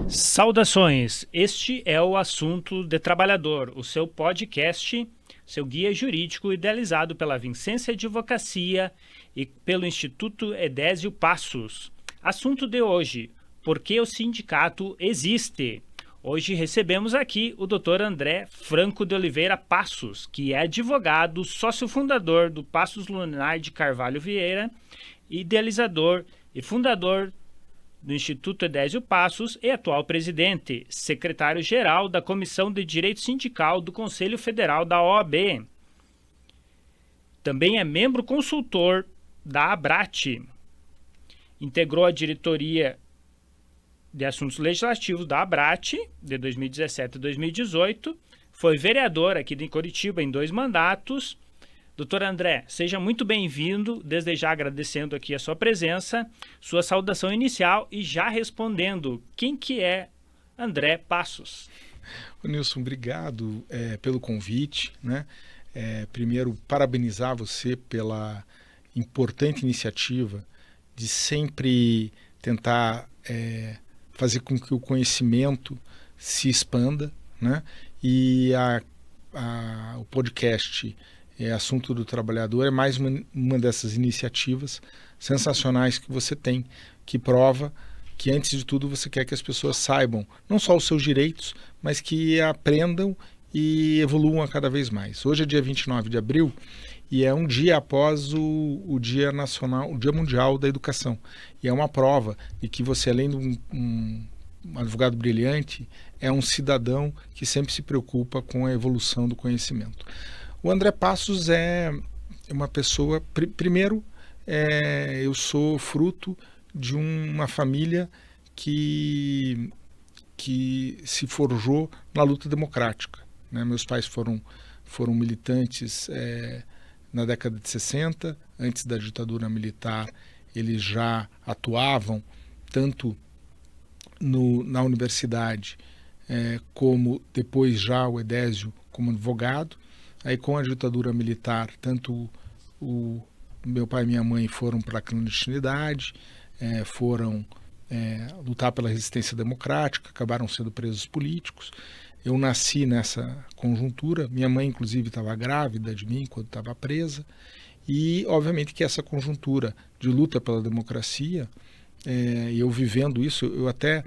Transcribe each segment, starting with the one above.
Saudações! Este é o Assunto de Trabalhador, o seu podcast, seu guia jurídico idealizado pela Vincência Advocacia e pelo Instituto Edésio Passos. Assunto de hoje: por que o sindicato existe? Hoje recebemos aqui o Dr. André Franco de Oliveira Passos, que é advogado, sócio fundador do Passos Lunar de Carvalho Vieira, idealizador e fundador do Instituto Edésio Passos e atual presidente, secretário-geral da Comissão de Direito Sindical do Conselho Federal da OAB. Também é membro consultor da ABRAT. Integrou a diretoria de Assuntos Legislativos da ABRAT de 2017 a 2018. Foi vereador aqui de Curitiba em 2 mandatos. Doutor André, seja muito bem-vindo, desde já agradecendo aqui a sua presença, sua saudação inicial e já respondendo, quem que é André Passos? Nilson, obrigado pelo convite, né? Primeiro, parabenizar você pela importante iniciativa de sempre tentar fazer com que o conhecimento se expanda, né? E o podcast Assunto do Trabalhador é mais uma dessas iniciativas sensacionais que você tem, que prova que, antes de tudo, você quer que as pessoas saibam não só os seus direitos, mas que aprendam e evoluam a cada vez mais. Hoje é dia 29 de abril e é um dia após o Dia Nacional, o Dia Mundial da Educação. E é uma prova de que você, além de um advogado brilhante, é um cidadão que sempre se preocupa com a evolução do conhecimento. O André Passos é uma pessoa... Primeiro, eu sou fruto de uma família que se forjou na luta democrática, né? Meus pais foram militantes na década de 60, antes da ditadura militar. Eles já atuavam tanto na universidade, como depois já o Edésio como advogado. Aí, com a ditadura militar, tanto o meu pai e minha mãe foram para a clandestinidade, foram lutar pela resistência democrática, acabaram sendo presos políticos. Eu nasci nessa conjuntura, minha mãe, inclusive, estava grávida de mim quando estava presa, e, obviamente, que essa conjuntura de luta pela democracia, eu vivendo isso, eu até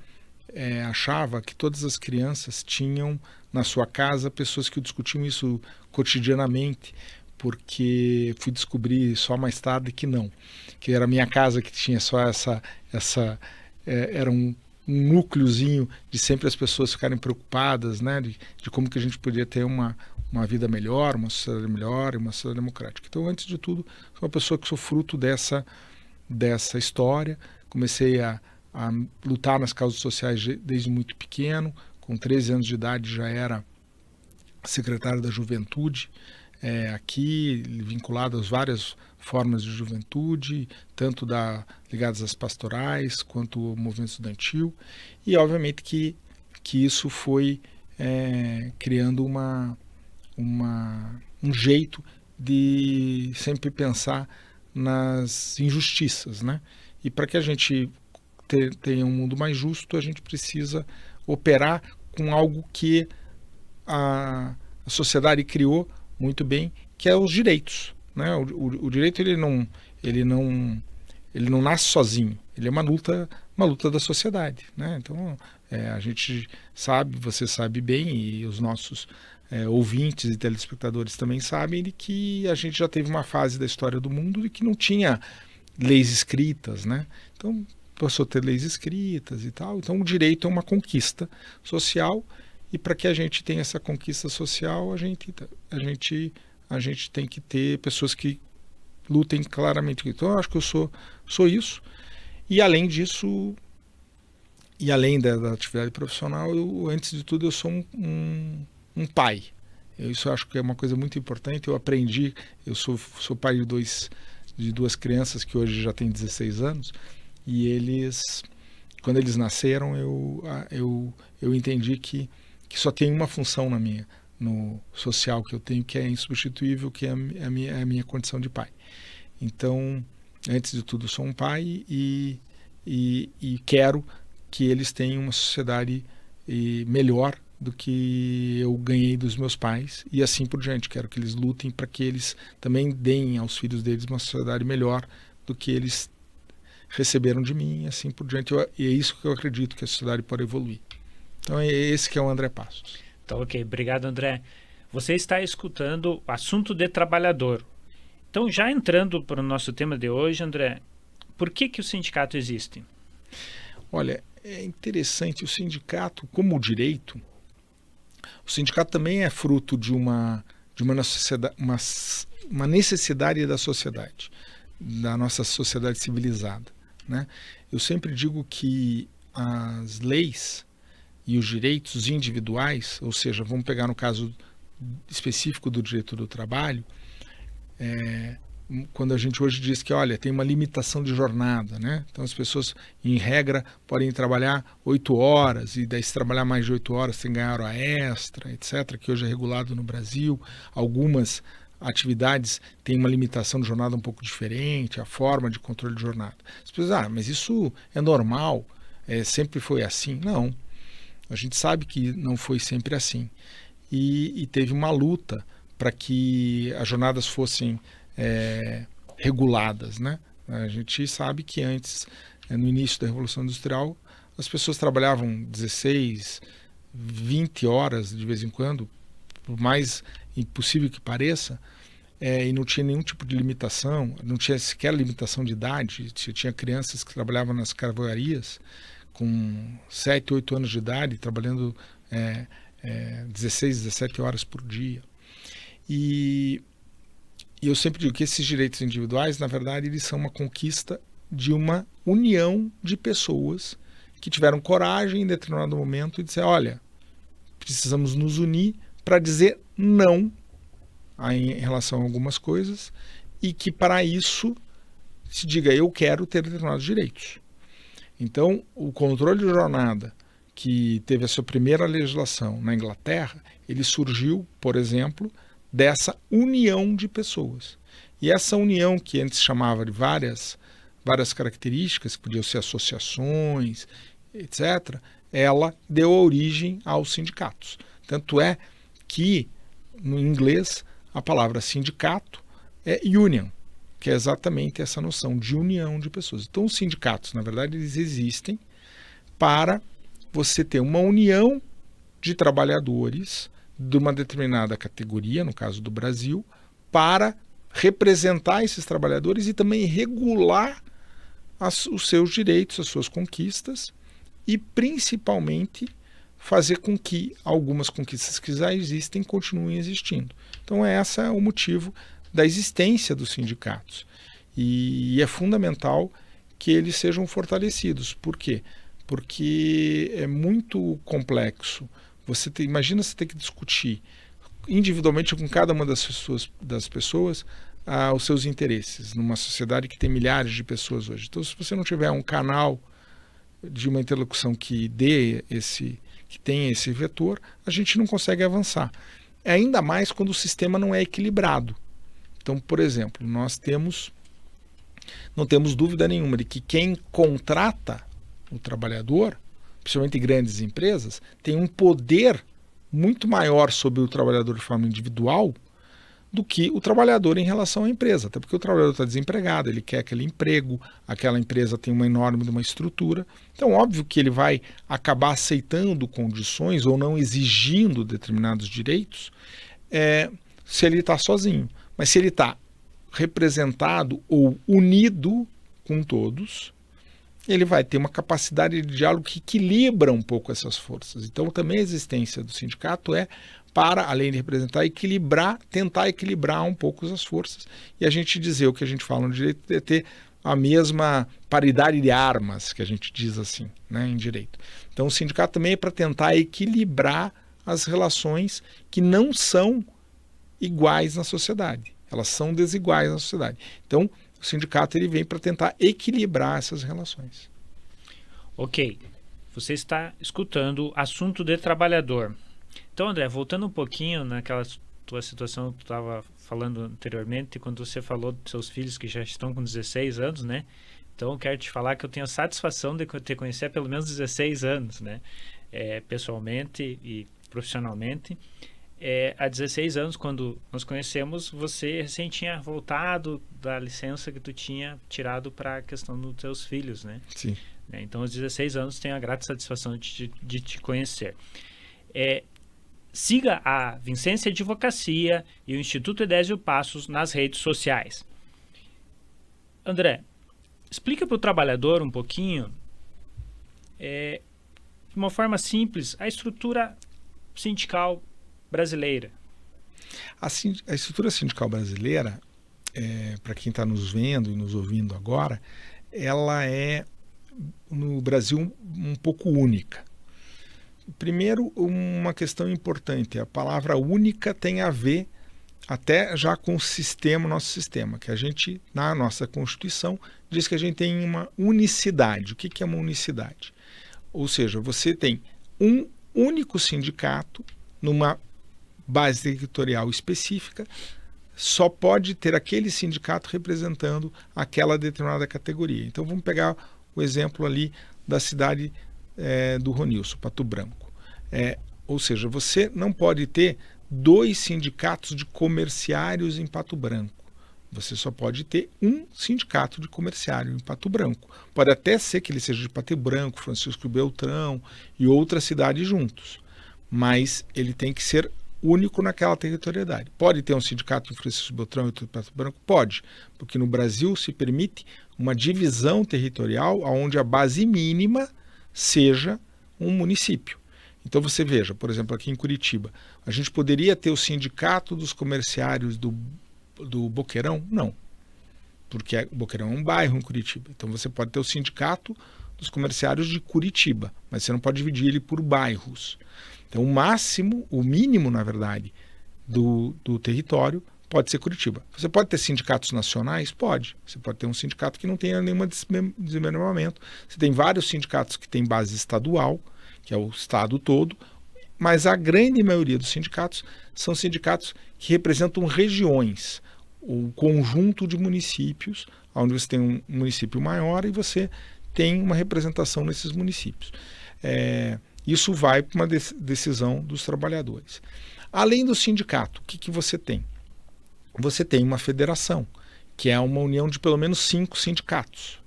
achava que todas as crianças tinham na sua casa pessoas que discutiam isso cotidianamente, porque fui descobrir só mais tarde que não, que era a minha casa que tinha só era um núcleozinho de sempre as pessoas ficarem preocupadas, né, de como que a gente podia ter uma vida melhor, uma sociedade melhor e uma sociedade democrática. Então, antes de tudo, sou uma pessoa que sou fruto dessa história. Comecei a lutar nas causas sociais desde muito pequeno. Com 13 anos de idade já era secretário da Juventude, aqui vinculado às várias formas de juventude, tanto ligadas às pastorais quanto ao movimento estudantil. E, obviamente, que isso foi criando um jeito de sempre pensar nas injustiças, né? E para que a gente tenha um mundo mais justo, a gente precisa operar com algo que a sociedade criou muito bem, que é os direitos, né? O direito ele não nasce sozinho, ele é uma luta da sociedade, né? Então a gente sabe, você sabe bem, e os nossos ouvintes e telespectadores também sabem, de que a gente já teve uma fase da história do mundo de que não tinha leis escritas, né? Então passou a ter leis escritas e tal. Então o direito é uma conquista social, e para que a gente tenha essa conquista social, a gente tem que ter pessoas que lutem claramente. Então eu acho que eu sou isso. E além disso, e além da atividade profissional, antes de tudo, eu sou um pai. Isso eu acho que é uma coisa muito importante. Eu aprendi, eu sou pai de duas crianças que hoje já têm 16 anos, e quando eles nasceram, eu entendi que só tem uma função no social que eu tenho, que é insubstituível, que é a minha condição de pai. Então, antes de tudo, sou um pai e quero que eles tenham uma sociedade melhor do que eu ganhei dos meus pais e assim por diante. Quero que eles lutem para que eles também deem aos filhos deles uma sociedade melhor do que eles receberam de mim e assim por diante. E é isso que eu acredito que a sociedade pode evoluir. Então é esse que é o André Passos. Então, ok. Obrigado, André. Você está escutando Assunto de Trabalhador. Então, já entrando para o nosso tema de hoje, André, por que o sindicato existe? Olha, é interessante, o sindicato, como o direito, o sindicato também é fruto de uma necessidade da sociedade, da nossa sociedade civilizada, né? Eu sempre digo que as leis e os direitos individuais, ou seja, vamos pegar no caso específico do direito do trabalho, quando a gente hoje diz que, olha, tem uma limitação de jornada, né? Então as pessoas, em regra, podem trabalhar 8 horas e daí se trabalhar mais de 8 horas tem que ganhar hora extra, etc., que hoje é regulado no Brasil. Algumas atividades têm uma limitação de jornada um pouco diferente, a forma de controle de jornada. As pessoas, mas isso é normal, sempre foi assim. Não, a gente sabe que não foi sempre assim. E teve uma luta para que as jornadas fossem reguladas, né? A gente sabe que antes, no início da Revolução Industrial, as pessoas trabalhavam 16, 20 horas de vez em quando, por mais impossível que pareça, e não tinha nenhum tipo de limitação, não tinha sequer limitação de idade. Tinha crianças que trabalhavam nas carvoarias com 7, 8 anos de idade, trabalhando 16, 17 horas por dia. E eu sempre digo que esses direitos individuais, na verdade, eles são uma conquista de uma união de pessoas que tiveram coragem em determinado momento e dizer, olha, precisamos nos unir para dizer não em relação a algumas coisas e que para isso se diga, eu quero ter determinados direitos. Então, o controle de jornada, que teve a sua primeira legislação na Inglaterra, ele surgiu, por exemplo, dessa união de pessoas. E essa união, que antes chamava de várias características, que podiam ser associações, etc., ela deu origem aos sindicatos. Tanto é que, no inglês, a palavra sindicato é union, que é exatamente essa noção de união de pessoas. Então, os sindicatos, na verdade, eles existem para você ter uma união de trabalhadores de uma determinada categoria, no caso do Brasil, para representar esses trabalhadores e também regular os seus direitos, as suas conquistas e, principalmente, fazer com que algumas conquistas que já existem continuem existindo. Então, esse é o motivo da existência dos sindicatos. E é fundamental que eles sejam fortalecidos. Por quê? Porque é muito complexo. Imagina você ter que discutir individualmente com cada uma das pessoas os seus interesses, numa sociedade que tem milhares de pessoas hoje. Então, se você não tiver um canal de uma interlocução que tenha esse vetor, a gente não consegue avançar. Ainda mais quando o sistema não é equilibrado. Então, por exemplo, nós não temos dúvida nenhuma de que quem contrata o trabalhador, principalmente grandes empresas, tem um poder muito maior sobre o trabalhador de forma individual do que o trabalhador em relação à empresa. Até porque o trabalhador está desempregado, ele quer aquele emprego, aquela empresa tem uma enorme estrutura. Então, óbvio que ele vai acabar aceitando condições ou não exigindo determinados direitos se ele está sozinho. Mas se ele está representado ou unido com todos, ele vai ter uma capacidade de diálogo que equilibra um pouco essas forças. Então, também a existência do sindicato é para, além de representar, tentar equilibrar um pouco as forças. E a gente dizer o que a gente fala no direito é ter a mesma paridade de armas, que a gente diz assim, né, em direito. Então, o sindicato também é para tentar equilibrar as relações que não são iguais na sociedade. Elas são desiguais na sociedade. Então, o sindicato ele vem para tentar equilibrar essas relações. Ok. Você está escutando Assunto de Trabalhador. Então, André, voltando um pouquinho naquela tua situação que tu estava falando anteriormente, quando você falou dos seus filhos que já estão com 16 anos, né? Então, quero te falar que eu tenho a satisfação de te conhecer há pelo menos 16 anos, né? Pessoalmente e profissionalmente. Há 16 anos, quando nos conhecemos, você recém tinha voltado da licença que tu tinha tirado para a questão dos teus filhos, né? Sim. Então, aos 16 anos, tenho a grata satisfação de te conhecer. Siga a Vicência Advocacia e o Instituto Edésio Passos nas redes sociais. André, explica para o trabalhador um pouquinho, de uma forma simples, a estrutura sindical brasileira. A estrutura sindical brasileira, para quem está nos vendo e nos ouvindo agora, ela é, no Brasil, um pouco única. Primeiro, uma questão importante, a palavra única tem a ver até já com o sistema, nosso sistema, que a gente, na nossa Constituição, diz que a gente tem uma unicidade. O que é uma unicidade? Ou seja, você tem um único sindicato numa base territorial específica, só pode ter aquele sindicato representando aquela determinada categoria. Então vamos pegar o exemplo ali da cidade do Ronilson, Pato Branco. Ou seja, você não pode ter 2 sindicatos de comerciários em Pato Branco. Você só pode ter um sindicato de comerciário em Pato Branco. Pode até ser que ele seja de Pato Branco, Francisco Beltrão e outra cidade juntos, mas ele tem que ser único naquela territorialidade. Pode ter um sindicato em Francisco Beltrão e outro em Pato Branco? Pode, porque no Brasil se permite uma divisão territorial onde a base mínima seja um município. Então você veja, por exemplo, aqui em Curitiba, a gente poderia ter o sindicato dos comerciários do Boqueirão? Não, porque o Boqueirão é um bairro em Curitiba. Então você pode ter o sindicato dos comerciários de Curitiba, mas você não pode dividir ele por bairros. Então o mínimo, na verdade, do território pode ser Curitiba. Você pode ter sindicatos nacionais? Pode. Você pode ter um sindicato que não tenha nenhum desmembramento. Você tem vários sindicatos que têm base estadual, que é o estado todo, mas a grande maioria dos sindicatos são sindicatos que representam regiões, o conjunto de municípios, onde você tem um município maior e você tem uma representação nesses municípios. Isso vai para uma decisão dos trabalhadores. Além do sindicato, o que você tem? Você tem uma federação, que é uma união de pelo menos 5 sindicatos.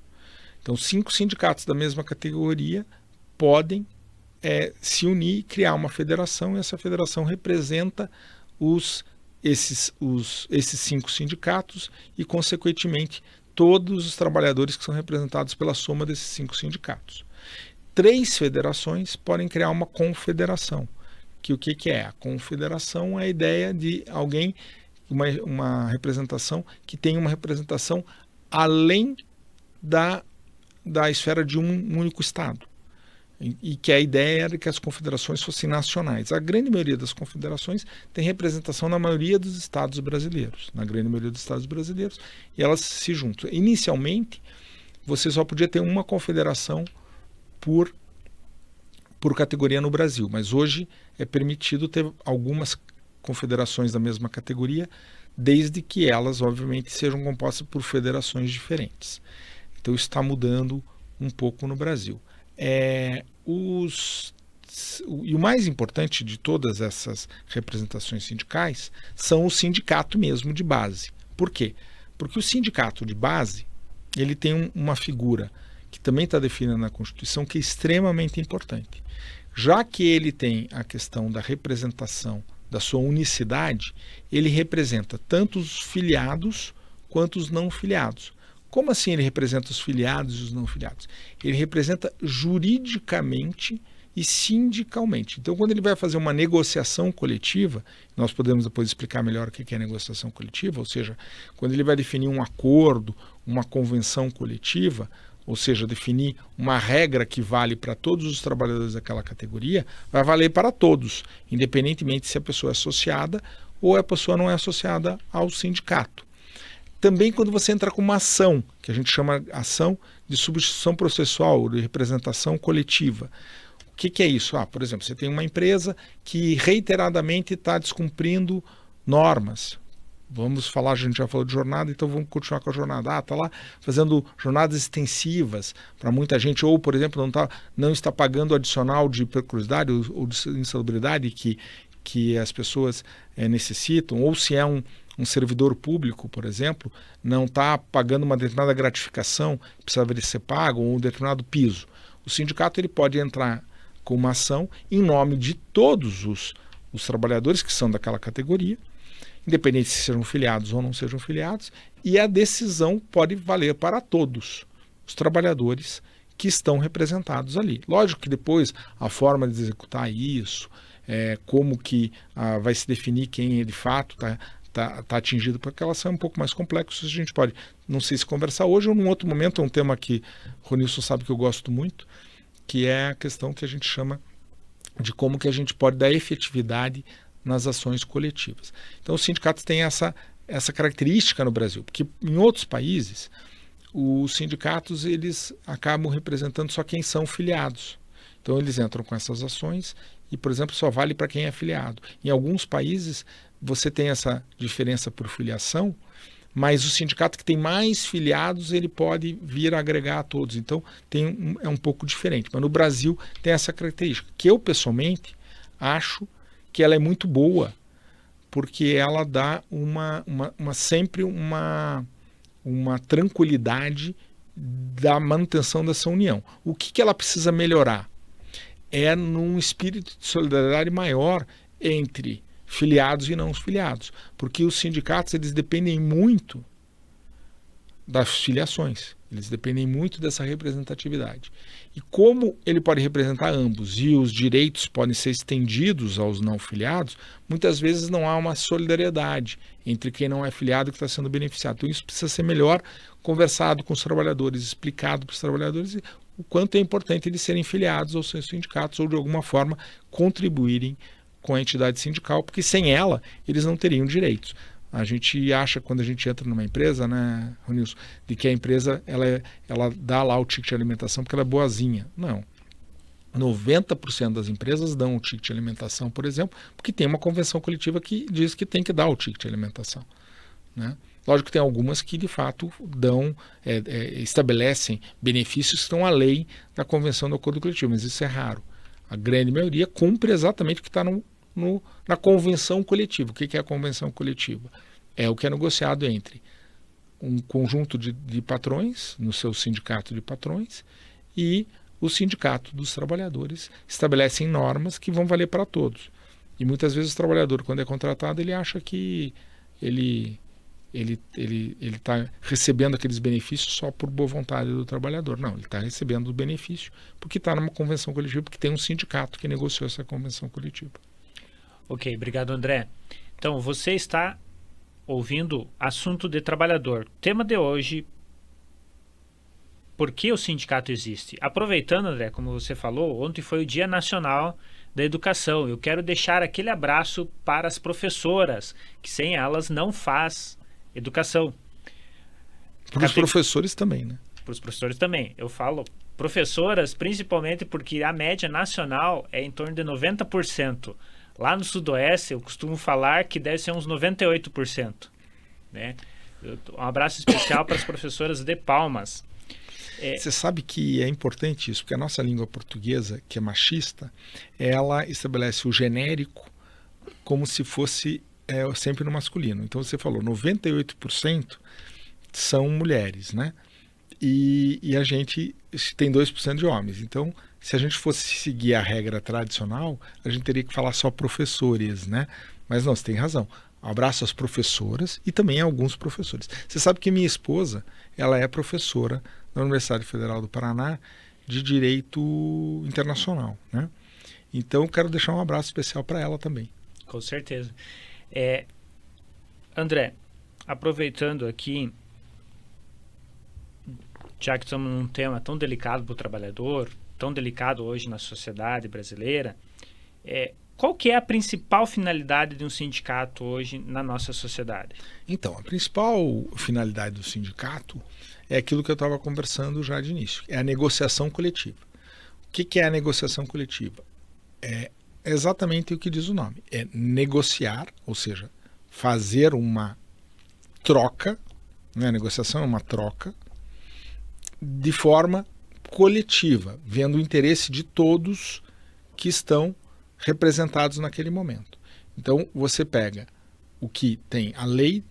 Então, 5 sindicatos da mesma categoria podem se unir e criar uma federação, e essa federação representa esses 5 sindicatos e, consequentemente, todos os trabalhadores que são representados pela soma desses 5 sindicatos. 3 federações podem criar uma confederação. O que é? A confederação é a ideia de alguém, uma representação que tem uma representação além da esfera de um único Estado. E que a ideia era que as confederações fossem nacionais. A grande maioria das confederações tem representação na maioria dos estados brasileiros, e elas se juntam. Inicialmente, você só podia ter uma confederação por categoria no Brasil, mas hoje é permitido ter algumas confederações da mesma categoria, desde que elas, obviamente, sejam compostas por federações diferentes. Então isso está mudando um pouco no Brasil. E o mais importante de todas essas representações sindicais são o sindicato mesmo de base. Por quê? Porque o sindicato de base ele tem uma figura que também está definida na Constituição, que é extremamente importante. Já que ele tem a questão da representação da sua unicidade, ele representa tanto os filiados quanto os não filiados. Como assim ele representa os filiados e os não filiados? Ele representa juridicamente e sindicalmente. Então, quando ele vai fazer uma negociação coletiva, nós podemos depois explicar melhor o que é negociação coletiva, ou seja, quando ele vai definir um acordo, uma convenção coletiva, ou seja, definir uma regra que vale para todos os trabalhadores daquela categoria, vai valer para todos, independentemente se a pessoa é associada ou a pessoa não é associada ao sindicato. Também quando você entra com uma ação, que a gente chama ação de substituição processual, de representação coletiva. O que é isso? Por exemplo, você tem uma empresa que reiteradamente está descumprindo normas, Vamos falar, a gente já falou de jornada, então vamos continuar com a jornada. Está lá fazendo jornadas extensivas para muita gente, ou, por exemplo, não está pagando adicional de periculosidade ou de insalubridade que as pessoas necessitam, ou se é um servidor público, por exemplo, não está pagando uma determinada gratificação que precisaria ser pago, ou um determinado piso. O sindicato ele pode entrar com uma ação em nome de todos os trabalhadores que são daquela categoria, independente se sejam filiados ou não sejam filiados, e a decisão pode valer para todos os trabalhadores que estão representados ali. Lógico que depois a forma de executar isso, como que vai se definir quem de fato está atingido por aquela ação é um pouco mais complexo. A gente pode, não sei se conversar hoje ou num outro momento, é um tema que o Ronilson sabe que eu gosto muito, que é a questão que a gente chama de como que a gente pode dar efetividade nas ações coletivas. Então os sindicatos têm essa característica no Brasil, porque em outros países os sindicatos eles acabam representando só quem são filiados. Então eles entram com essas ações e, por exemplo, só vale para quem é filiado. Em alguns países você tem essa diferença por filiação, mas o sindicato que tem mais filiados ele pode vir a agregar a todos. Então é um pouco diferente. Mas no Brasil tem essa característica, que eu pessoalmente acho que ela é muito boa, porque ela dá sempre uma tranquilidade da manutenção dessa união. O que ela precisa melhorar? É num espírito de solidariedade maior entre filiados e não filiados, porque os sindicatos eles dependem muito das filiações, eles dependem muito dessa representatividade. E como ele pode representar ambos e os direitos podem ser estendidos aos não filiados, muitas vezes não há uma solidariedade entre quem não é filiado e que está sendo beneficiado. Então isso precisa ser melhor conversado com os trabalhadores, explicado para os trabalhadores o quanto é importante eles serem filiados aos seus sindicatos ou de alguma forma contribuírem com a entidade sindical, porque sem ela eles não teriam direitos. A gente acha, quando a gente entra numa empresa, né, Ronilson, de que a empresa ela dá lá o ticket de alimentação porque ela é boazinha. Não. 90% das empresas dão o ticket de alimentação, por exemplo, porque tem uma convenção coletiva que diz que tem que dar o ticket de alimentação, né? Lógico que tem algumas que, de fato, estabelecem benefícios que estão além da convenção do acordo coletivo, mas isso é raro. A grande maioria cumpre exatamente o que está na convenção coletiva. O que é a convenção coletiva? É o que é negociado entre um conjunto de patrões, no seu sindicato de patrões, e o sindicato dos trabalhadores estabelecem normas que vão valer para todos. E muitas vezes o trabalhador, quando é contratado, ele acha que ele está recebendo aqueles benefícios só por boa vontade do trabalhador. Não, ele está recebendo o benefício porque está numa convenção coletiva, porque tem um sindicato que negociou essa convenção coletiva. Ok, obrigado, André. Então, você está ouvindo Assunto de Trabalhador. Tema de hoje, por que o sindicato existe? Aproveitando, André, como você falou, ontem foi o Dia Nacional da Educação. Eu quero deixar aquele abraço para as professoras, que sem elas não faz educação. Para os professores também, né? Para os professores também. Eu falo professoras principalmente porque a média nacional é em torno de 90%. Lá no Sudoeste, eu costumo falar que deve ser uns 98%. Né? Um abraço especial para as professoras de Palmas. Você sabe que é importante isso, porque a nossa língua portuguesa, que é machista, ela estabelece o genérico como se fosse sempre no masculino. Então você falou, 98% são mulheres, né? E a gente tem 2% de homens. Então, se a gente fosse seguir a regra tradicional, a gente teria que falar só professores, né? Mas não, você tem razão. Um abraço às professoras e também a alguns professores. Você sabe que minha esposa, ela é professora na Universidade Federal do Paraná de Direito Internacional, né? Então, eu quero deixar um abraço especial para ela também. Com certeza. André, aproveitando aqui, já que estamos num tema tão delicado para o trabalhador, tão delicado hoje na sociedade brasileira, qual que é a principal finalidade de um sindicato hoje na nossa sociedade? Então, a principal finalidade do sindicato é aquilo que eu estava conversando já de início, é a negociação coletiva. O que é a negociação coletiva? É exatamente o que diz o nome, é negociar, ou seja, fazer uma troca, né? A negociação é uma troca, de forma coletiva, vendo o interesse de todos que estão representados naquele momento. Então, você pega o que tem a lei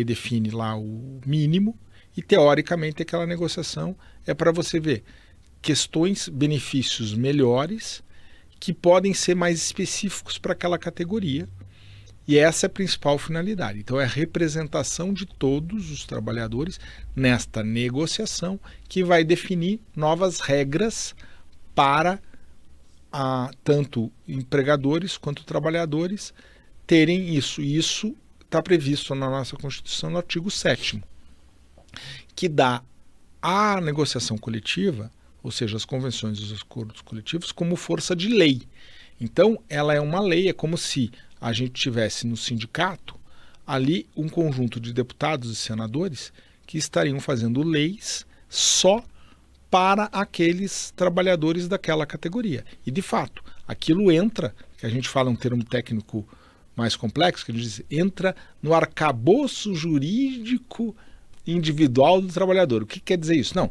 define lá o mínimo, e teoricamente aquela negociação é para você ver questões, benefícios melhores que podem ser mais específicos para aquela categoria, e essa é a principal finalidade. Então é a representação de todos os trabalhadores nesta negociação que vai definir novas regras para tanto empregadores quanto trabalhadores terem isso. E isso está previsto na nossa Constituição no artigo 7º, que dá à negociação coletiva, ou seja, as convenções e os acordos coletivos, como força de lei. Então, ela é uma lei, é como se a gente tivesse no sindicato ali um conjunto de deputados e senadores que estariam fazendo leis só para aqueles trabalhadores daquela categoria. E, de fato, aquilo entra, que a gente fala um termo técnico mais complexo, que a gente diz, entra no arcabouço jurídico individual do trabalhador. O que quer dizer isso? Não,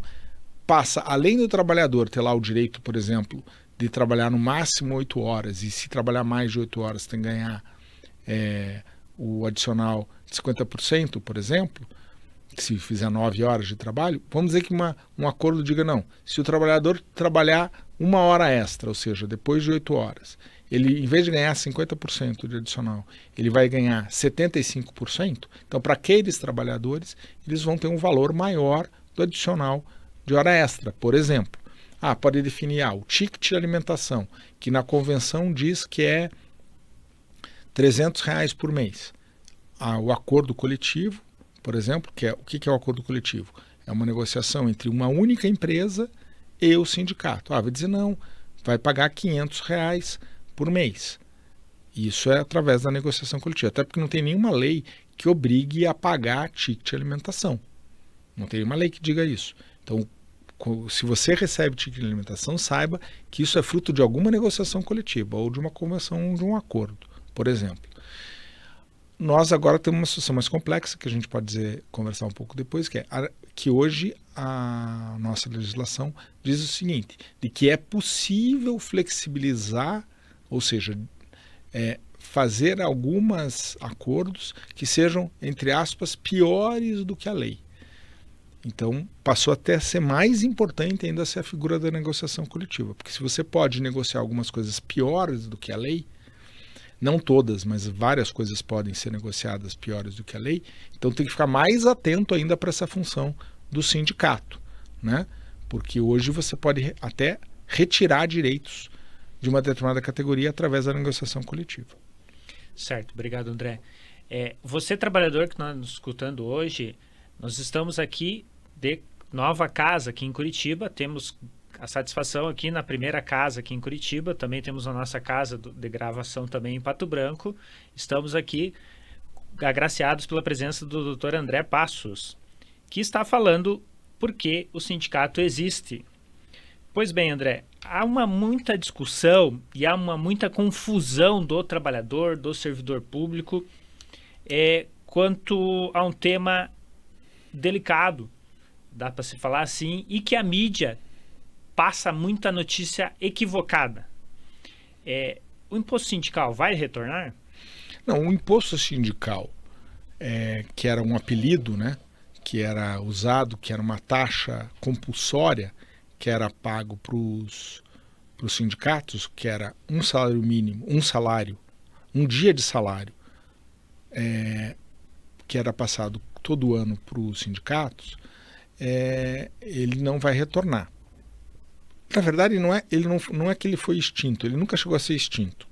passa, além do trabalhador ter lá o direito, por exemplo, de trabalhar no máximo 8 horas, e se trabalhar mais de 8 horas tem que ganhar o adicional de 50%, por exemplo, se fizer 9 horas de trabalho, vamos dizer que um acordo diga não, se o trabalhador trabalhar 1 hora extra, ou seja, depois de 8 horas, ele, em vez de ganhar 50% de adicional, ele vai ganhar 75%, então para aqueles trabalhadores, eles vão ter um valor maior do adicional de hora extra, por exemplo. Pode definir o ticket de alimentação, que na convenção diz que é R$300 por mês. O acordo coletivo, por exemplo, o que é o acordo coletivo? É uma negociação entre uma única empresa e o sindicato. Vai dizer não, vai pagar R$500 por mês. Isso é através da negociação coletiva, até porque não tem nenhuma lei que obrigue a pagar ticket de alimentação. Não tem nenhuma lei que diga isso. Então, se você recebe ticket de alimentação, saiba que isso é fruto de alguma negociação coletiva ou de uma convenção ou de um acordo, por exemplo. Nós agora temos uma situação mais complexa, que a gente pode conversar um pouco depois, que hoje a nossa legislação diz o seguinte, de que é possível flexibilizar, ou seja, fazer alguns acordos que sejam, entre aspas, piores do que a lei. Então, passou até a ser mais importante ainda ser a figura da negociação coletiva, porque se você pode negociar algumas coisas piores do que a lei, não todas, mas várias coisas podem ser negociadas piores do que a lei, então tem que ficar mais atento ainda para essa função do sindicato, né? Porque hoje você pode até retirar direitos de uma determinada categoria através da negociação coletiva. Certo, obrigado, André. Você, trabalhador que está nos escutando hoje, nós estamos aqui de nova casa aqui em Curitiba, temos a satisfação aqui na primeira casa aqui em Curitiba, também temos a nossa casa de gravação também em Pato Branco, estamos aqui agraciados pela presença do Dr. André Passos, que está falando por que o sindicato existe. Pois bem, André, há muita discussão e há muita confusão do trabalhador, do servidor público, quanto a um tema delicado, dá para se falar assim, e que a mídia passa muita notícia equivocada. O imposto sindical vai retornar? Não, o imposto sindical, que era um apelido, né, que era usado, que era uma taxa compulsória, que era pago para os sindicatos, que era um salário mínimo, um dia de salário, que era passado todo ano para os sindicatos, ele não vai retornar. Na verdade, não é que ele foi extinto, ele nunca chegou a ser extinto.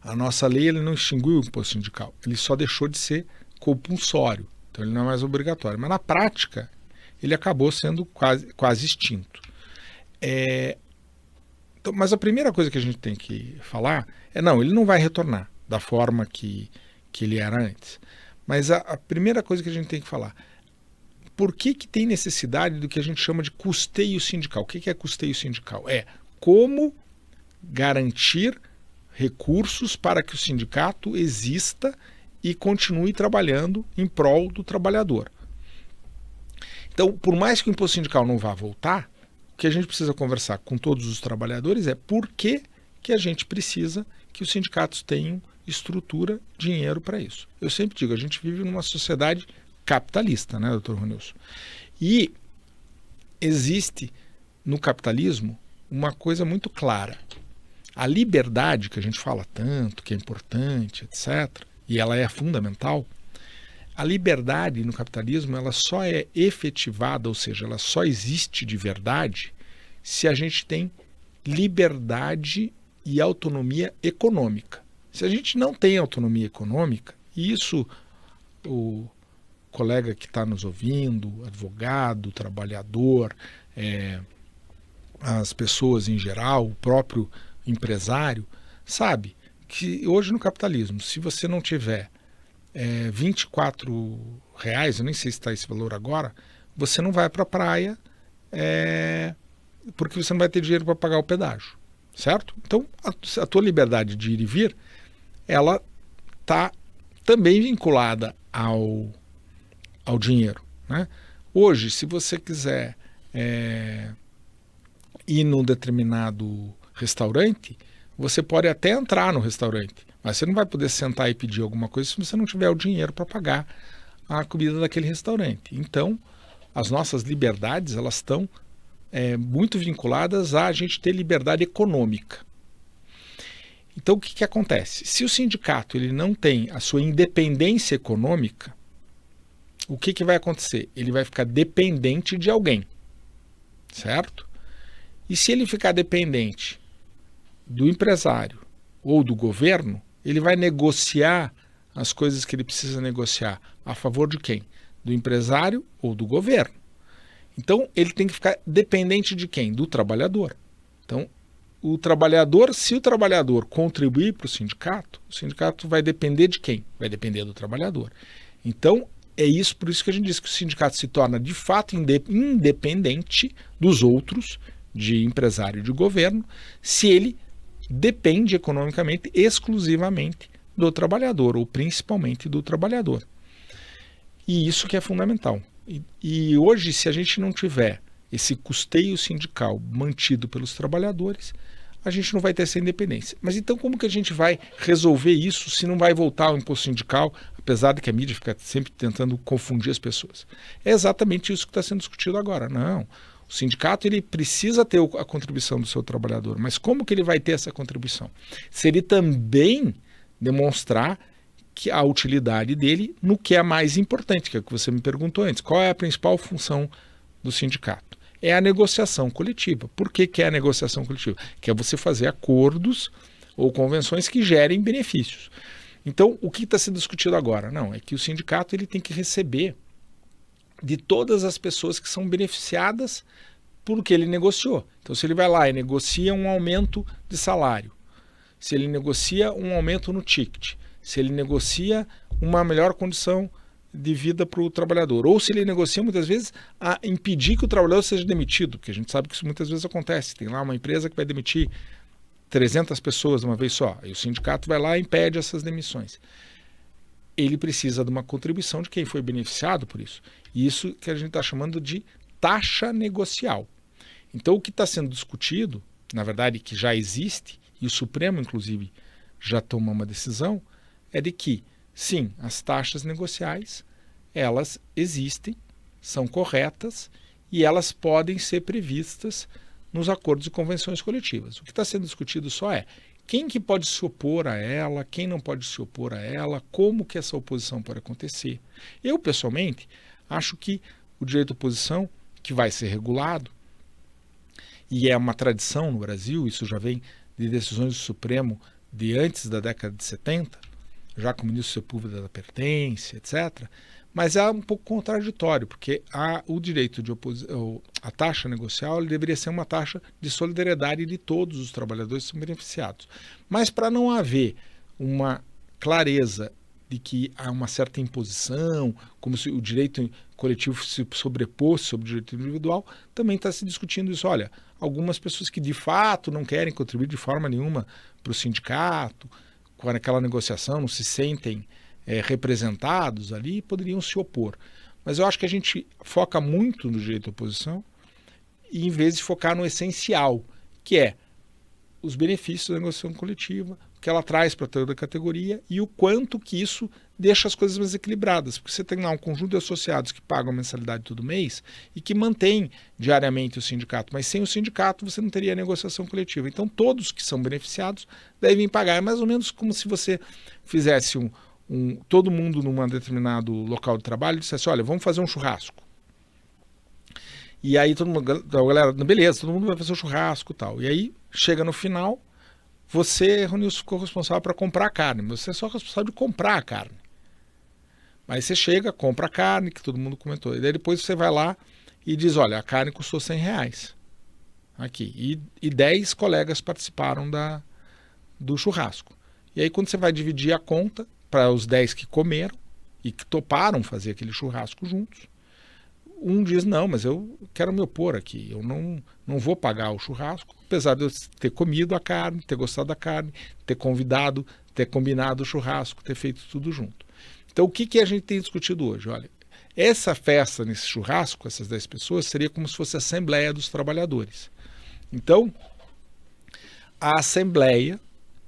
A nossa lei ele não extinguiu o imposto sindical, ele só deixou de ser compulsório, então ele não é mais obrigatório. Mas na prática, ele acabou sendo quase extinto. Então, mas a primeira coisa que a gente tem que falar não, ele não vai retornar da forma que ele era antes. Mas a primeira coisa que a gente tem que falar, por que tem necessidade do que a gente chama de custeio sindical? O que é custeio sindical? Como garantir recursos para que o sindicato exista e continue trabalhando em prol do trabalhador. Então, por mais que o imposto sindical não vá voltar, o que a gente precisa conversar com todos os trabalhadores é por que a gente precisa que os sindicatos tenham estrutura, dinheiro para isso. Eu sempre digo, a gente vive numa sociedade capitalista, né, doutor Ronilson? E existe no capitalismo uma coisa muito clara. A liberdade, que a gente fala tanto, que é importante, etc., e ela é fundamental, a liberdade no capitalismo ela só é efetivada, ou seja, ela só existe de verdade se a gente tem liberdade e autonomia econômica. Se a gente não tem autonomia econômica, e isso o colega que está nos ouvindo, advogado, trabalhador, as pessoas em geral, o próprio empresário, sabe que hoje no capitalismo, se você não tiver R$24, eu nem sei se está esse valor agora, você não vai para a praia porque você não vai ter dinheiro para pagar o pedágio, certo? Então a tua liberdade de ir e vir, ela está também vinculada ao dinheiro, né? Hoje, se você quiser ir num determinado restaurante, você pode até entrar no restaurante, mas você não vai poder sentar e pedir alguma coisa se você não tiver o dinheiro para pagar a comida daquele restaurante. Então, as nossas liberdades, elas estão muito vinculadas a gente ter liberdade econômica. Então, o que acontece? Se o sindicato ele não tem a sua independência econômica, o que vai acontecer? Ele vai ficar dependente de alguém, certo? E se ele ficar dependente do empresário ou do governo, ele vai negociar as coisas que ele precisa negociar a favor de quem? Do empresário ou do governo. Então, ele tem que ficar dependente de quem? Do trabalhador. Então, o trabalhador, se o trabalhador contribuir para o sindicato vai depender de quem? Vai depender do trabalhador. Então, por isso que a gente diz que o sindicato se torna de fato independente dos outros, de empresário e de governo, se ele depende economicamente exclusivamente do trabalhador, ou principalmente do trabalhador. E isso que é fundamental. E hoje, se a gente não tiver esse custeio sindical mantido pelos trabalhadores, a gente não vai ter essa independência. Mas então como que a gente vai resolver isso se não vai voltar ao imposto sindical, apesar de que a mídia fica sempre tentando confundir as pessoas? É exatamente isso que está sendo discutido agora. Não, o sindicato ele precisa ter a contribuição do seu trabalhador, mas como que ele vai ter essa contribuição? Se ele também demonstrar que a utilidade dele no que é mais importante, que é o que você me perguntou antes. Qual é a principal função do sindicato? É a negociação coletiva. Por que é a negociação coletiva? Que é você fazer acordos ou convenções que gerem benefícios. Então, o que está sendo discutido agora? Não, é que o sindicato ele tem que receber de todas as pessoas que são beneficiadas por que ele negociou. Então, se ele vai lá e negocia um aumento de salário, se ele negocia um aumento no ticket, se ele negocia uma melhor condição de vida para o trabalhador, ou se ele negocia muitas vezes a impedir que o trabalhador seja demitido, porque a gente sabe que isso muitas vezes acontece. Tem lá uma empresa que vai demitir 300 pessoas de uma vez só, e o sindicato vai lá e impede essas demissões. Ele precisa de uma contribuição de quem foi beneficiado por isso. E isso que a gente está chamando de taxa negocial. Então o que está sendo discutido, na verdade que já existe, e o Supremo inclusive já tomou uma decisão, é de que sim, as taxas negociais, elas existem, são corretas e elas podem ser previstas nos acordos e convenções coletivas. O que está sendo discutido só é quem que pode se opor a ela, quem não pode se opor a ela, como que essa oposição pode acontecer. Eu, pessoalmente, acho que o direito à oposição, que vai ser regulado, e é uma tradição no Brasil, isso já vem de decisões do Supremo de antes da década de 70, já com o ministro Sepúlveda da Pertence, etc., mas é um pouco contraditório, porque o direito de oposição, a taxa negocial, ele deveria ser uma taxa de solidariedade de todos os trabalhadores que são beneficiados. Mas para não haver uma clareza de que há uma certa imposição, como se o direito coletivo se sobreposse sobre o direito individual, também está se discutindo isso. Olha, algumas pessoas que de fato não querem contribuir de forma nenhuma para o sindicato, com aquela negociação, não se sentem representados ali poderiam se opor. Mas eu acho que a gente foca muito no direito à oposição em vez de focar no essencial, que é os benefícios da negociação coletiva, o que ela traz para toda a categoria e o quanto que isso deixa as coisas mais equilibradas. Porque você tem lá um conjunto de associados que pagam a mensalidade todo mês e que mantém diariamente o sindicato, mas sem o sindicato você não teria negociação coletiva. Então todos que são beneficiados devem pagar. É mais ou menos como se você fizesse todo mundo num determinado local de trabalho e dissesse, olha, vamos fazer um churrasco. E aí todo mundo, a galera, beleza, todo mundo vai fazer o churrasco e tal. E aí chega no final, você, Rony, ficou responsável para comprar a carne. Você é só responsável de comprar a carne. Mas você chega, compra a carne, que todo mundo comentou. E daí depois você vai lá e diz, olha, a carne custou R$100. Aqui. E 10 colegas participaram do churrasco. E aí quando você vai dividir a conta para os 10 que comeram e que toparam fazer aquele churrasco juntos, um diz, não, mas eu quero me opor aqui, eu não vou pagar o churrasco, apesar de eu ter comido a carne, ter gostado da carne, ter convidado, ter combinado o churrasco, ter feito tudo junto. Então o que a gente tem discutido hoje? Olha, essa festa nesse churrasco, essas 10 pessoas, seria como se fosse a Assembleia dos Trabalhadores. Então, a Assembleia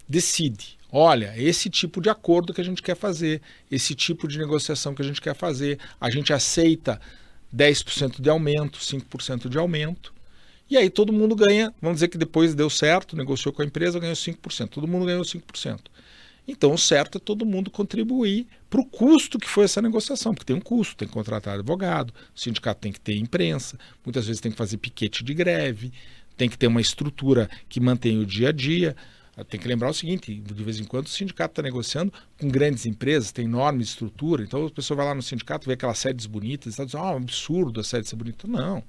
decide, olha, esse tipo de acordo que a gente quer fazer, esse tipo de negociação que a gente quer fazer, a gente aceita 10% de aumento, 5% de aumento, e aí todo mundo ganha, vamos dizer que depois deu certo, negociou com a empresa, ganhou 5%, todo mundo ganhou 5%. Então o certo é todo mundo contribuir para o custo que foi essa negociação, porque tem um custo, tem que contratar advogado, o sindicato tem que ter imprensa, muitas vezes tem que fazer piquete de greve, tem que ter uma estrutura que mantenha o dia a dia. Tem que lembrar o seguinte, de vez em quando o sindicato está negociando com grandes empresas, tem enorme estrutura, então a pessoa vai lá no sindicato, vê aquelas sedes bonitas, e está dizendo, é um absurdo a sede ser bonita. Não, a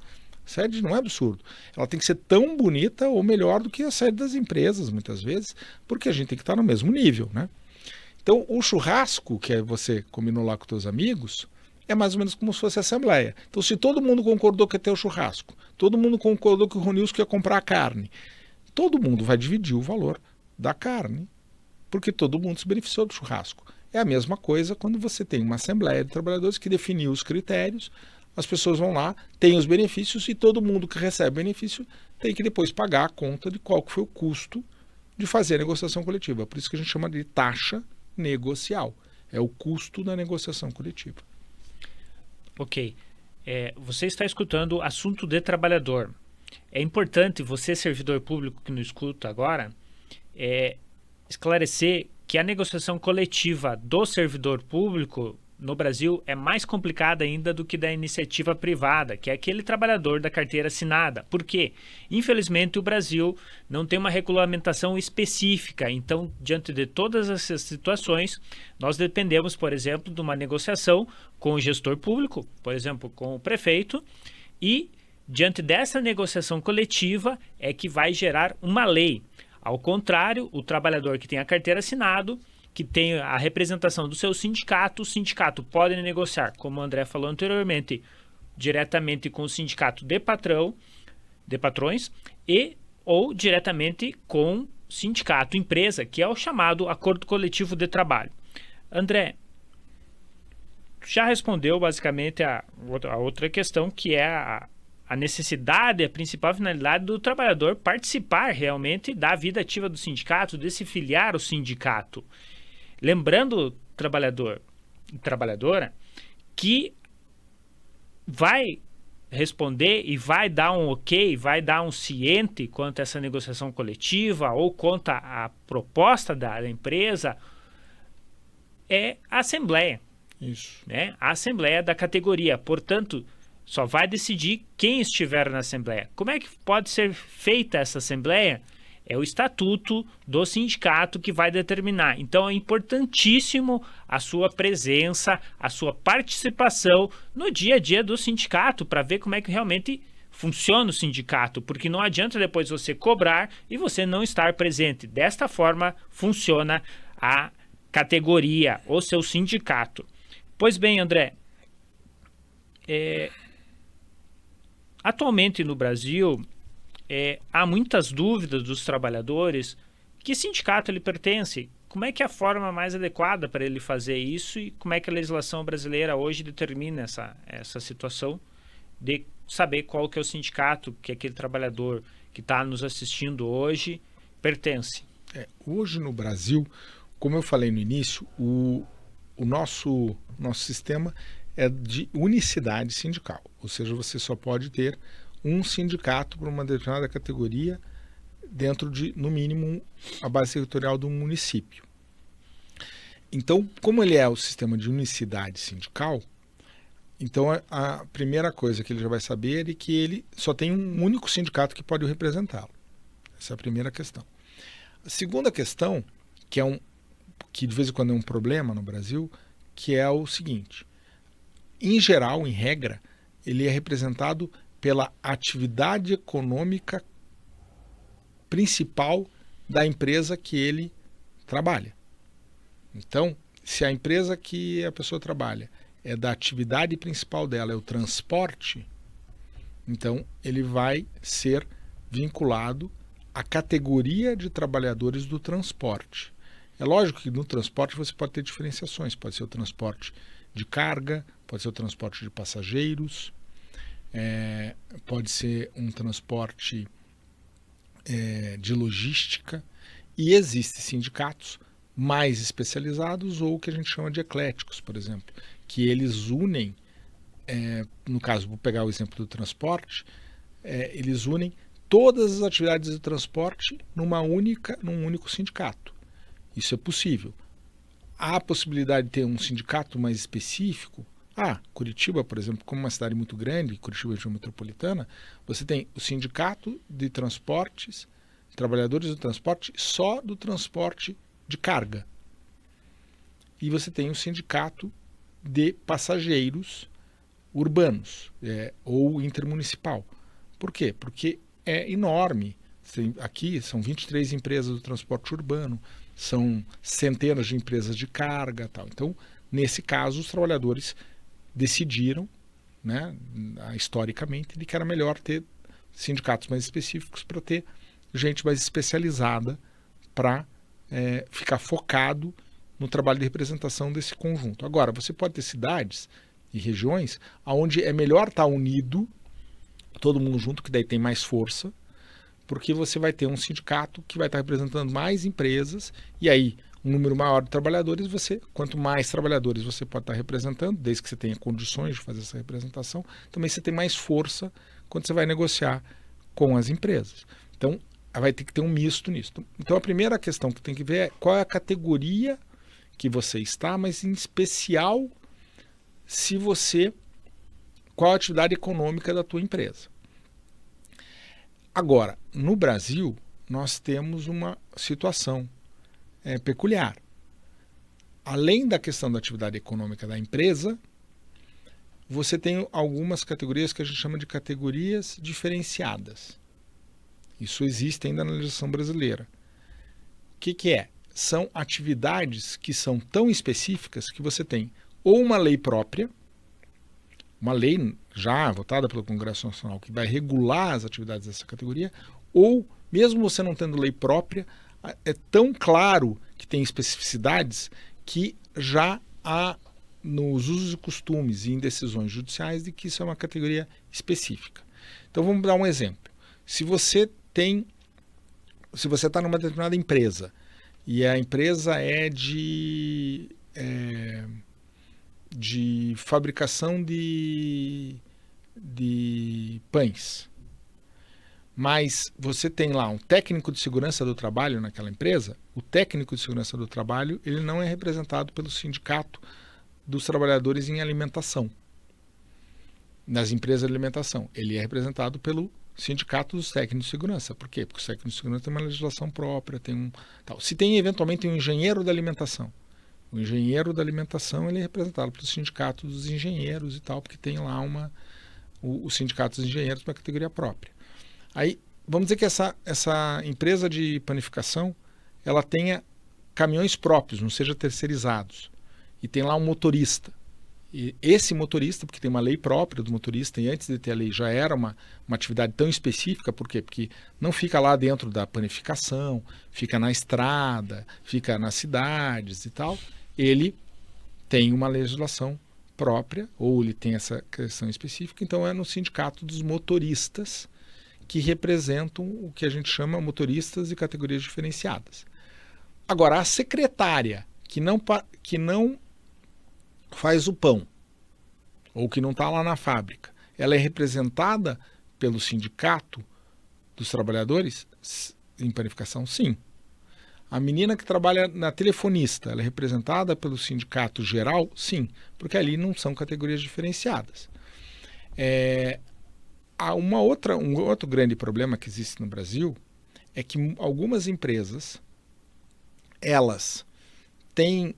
sede não é absurdo. Ela tem que ser tão bonita ou melhor do que a sede das empresas, muitas vezes, porque a gente tem que estar no mesmo nível, né? Então o churrasco, que você combinou lá com os teus amigos, é mais ou menos como se fosse a assembleia. Então se todo mundo concordou que ia ter o churrasco, todo mundo concordou que o Ronilson ia comprar a carne, todo mundo vai dividir o valor da carne, porque todo mundo se beneficiou do churrasco. É a mesma coisa quando você tem uma Assembleia de Trabalhadores que definiu os critérios, as pessoas vão lá, têm os benefícios e todo mundo que recebe benefício tem que depois pagar a conta de qual que foi o custo de fazer a negociação coletiva. Por isso que a gente chama de taxa negocial. É o custo da negociação coletiva. Ok. Você está escutando assunto de trabalhador. É importante você, servidor público que nos escuta agora, esclarecer que a negociação coletiva do servidor público no Brasil é mais complicada ainda do que da iniciativa privada, que é aquele trabalhador da carteira assinada. Por quê? Infelizmente o Brasil não tem uma regulamentação específica, então diante de todas essas situações nós dependemos, por exemplo, de uma negociação com o gestor público, por exemplo, com o prefeito, e diante dessa negociação coletiva é que vai gerar uma lei. Ao contrário, o trabalhador que tem a carteira assinado, que tem a representação do seu sindicato, o sindicato pode negociar, como o André falou anteriormente, diretamente com o sindicato de patrões, ou diretamente com o sindicato empresa, que é o chamado acordo coletivo de trabalho. André, já respondeu basicamente a outra questão, que é a necessidade, a principal finalidade do trabalhador participar realmente da vida ativa do sindicato, de se filiar ao sindicato. Lembrando, trabalhador e trabalhadora, que vai responder e vai dar um ok, vai dar um ciente quanto a essa negociação coletiva ou quanto a proposta da empresa é a Assembleia. Isso. Né? A Assembleia da categoria. Portanto, só vai decidir quem estiver na Assembleia. Como é que pode ser feita essa Assembleia? É o estatuto do sindicato que vai determinar. Então é importantíssimo a sua presença, a sua participação no dia a dia do sindicato para ver como é que realmente funciona o sindicato, porque não adianta depois você cobrar e você não estar presente. Desta forma funciona a categoria, o seu sindicato. Pois bem, André, atualmente no Brasil há muitas dúvidas dos trabalhadores que sindicato ele pertence, como é que é a forma mais adequada para ele fazer isso e como é que a legislação brasileira hoje determina essa situação de saber qual que é o sindicato que aquele trabalhador que está nos assistindo hoje pertence? Hoje no Brasil, como eu falei no início, o nosso sistema é de unicidade sindical, ou seja, você só pode ter um sindicato para uma determinada categoria dentro de, no mínimo, a base territorial do município. Então, como ele é o sistema de unicidade sindical, então a primeira coisa que ele já vai saber é que ele só tem um único sindicato que pode representá-lo. Essa é a primeira questão. A segunda questão, que de vez em quando é um problema no Brasil, que é o seguinte: em geral, em regra, ele é representado pela atividade econômica principal da empresa que ele trabalha. Então, se a empresa que a pessoa trabalha é da atividade principal dela, é o transporte, então ele vai ser vinculado à categoria de trabalhadores do transporte. É lógico que no transporte você pode ter diferenciações, pode ser o transporte de carga, pode ser o transporte de passageiros, pode ser um transporte de logística, e existem sindicatos mais especializados ou que a gente chama de ecléticos, por exemplo, que eles unem, no caso, vou pegar o exemplo do transporte, eles unem todas as atividades de transporte num único sindicato. Isso é possível. Há a possibilidade de ter um sindicato mais específico. Curitiba, por exemplo, como uma cidade muito grande, Curitiba região metropolitana, você tem o sindicato de transportes, trabalhadores do transporte, só do transporte de carga. E você tem o sindicato de passageiros urbanos, ou intermunicipal. Por quê? Porque é enorme. Aqui são 23 empresas do transporte urbano, são centenas de empresas de carga, tal. Então, nesse caso, os trabalhadores decidiram, né, historicamente, de que era melhor ter sindicatos mais específicos para ter gente mais especializada para ficar focado no trabalho de representação desse conjunto. Agora, você pode ter cidades e regiões onde é melhor estar unido, todo mundo junto, que daí tem mais força, porque você vai ter um sindicato que vai estar representando mais empresas, e aí um número maior de trabalhadores, quanto mais trabalhadores você pode estar representando, desde que você tenha condições de fazer essa representação, também você tem mais força quando você vai negociar com as empresas. Então, vai ter que ter um misto nisso. Então, a primeira questão que tem que ver é qual é a categoria que você está, mas em especial qual a atividade econômica da tua empresa. Agora, no Brasil, nós temos uma situação peculiar. Além da questão da atividade econômica da empresa, você tem algumas categorias que a gente chama de categorias diferenciadas. Isso existe ainda na legislação brasileira. O que é? São atividades que são tão específicas que você tem ou uma lei própria, uma lei já votada pelo Congresso Nacional que vai regular as atividades dessa categoria, ou, mesmo você não tendo lei própria, é tão claro que tem especificidades que já há nos usos e costumes e em decisões judiciais de que isso é uma categoria específica. Então vamos dar um exemplo. Se você está numa determinada empresa e a empresa é de fabricação de pães, mas você tem lá um técnico de segurança do trabalho naquela empresa, o técnico de segurança do trabalho ele não é representado pelo sindicato dos trabalhadores em alimentação, nas empresas de alimentação. Ele é representado pelo sindicato dos técnicos de segurança. Por quê? Porque os técnicos de segurança têm uma legislação própria, tal. Se tem eventualmente um engenheiro da alimentação, o engenheiro da alimentação ele é representado pelo sindicato dos engenheiros e tal, porque tem lá o sindicato dos engenheiros uma categoria própria. Aí, vamos dizer que essa empresa de panificação ela tenha caminhões próprios, não seja terceirizados, e tem lá um motorista. E esse motorista, porque tem uma lei própria do motorista, e antes de ter a lei já era uma atividade tão específica, por quê? Porque não fica lá dentro da panificação, fica na estrada, fica nas cidades e tal. Ele tem uma legislação própria, ou ele tem essa questão específica, então é no sindicato dos motoristas, que representam o que a gente chama motoristas de categorias diferenciadas. Agora, a secretária que não faz o pão, ou que não está lá na fábrica, ela é representada pelo sindicato dos trabalhadores em panificação? Sim. A menina que trabalha na telefonista, ela é representada pelo sindicato geral? Sim, porque ali não são categorias diferenciadas. Há um outro grande problema que existe no Brasil é que algumas empresas, elas têm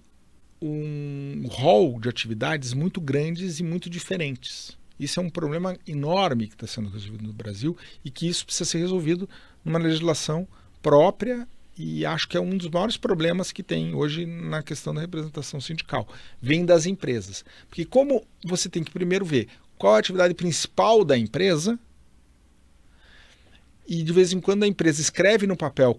um rol de atividades muito grandes e muito diferentes. Isso é um problema enorme que está sendo resolvido no Brasil e que isso precisa ser resolvido numa legislação própria, e acho que é um dos maiores problemas que tem hoje na questão da representação sindical. Vem das empresas. Porque como você tem que primeiro ver qual é a atividade principal da empresa, e de vez em quando a empresa escreve no papel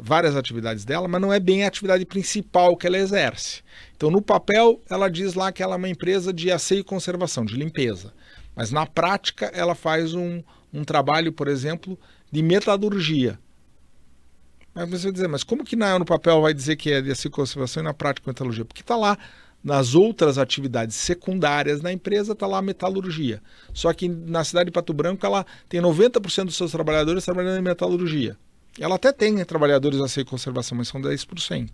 várias atividades dela, mas não é bem a atividade principal que ela exerce. Então, no papel, ela diz lá que ela é uma empresa de asseio e conservação, de limpeza. Mas na prática, ela faz um trabalho, por exemplo, de metalurgia. Aí você vai dizer, mas como que no papel vai dizer que é de asseio e conservação e na prática metalurgia? Porque está lá nas outras atividades secundárias da empresa, está lá a metalurgia. Só que na cidade de Pato Branco, ela tem 90% dos seus trabalhadores trabalhando em metalurgia. Ela até tem trabalhadores asseio e conservação, mas são 10%.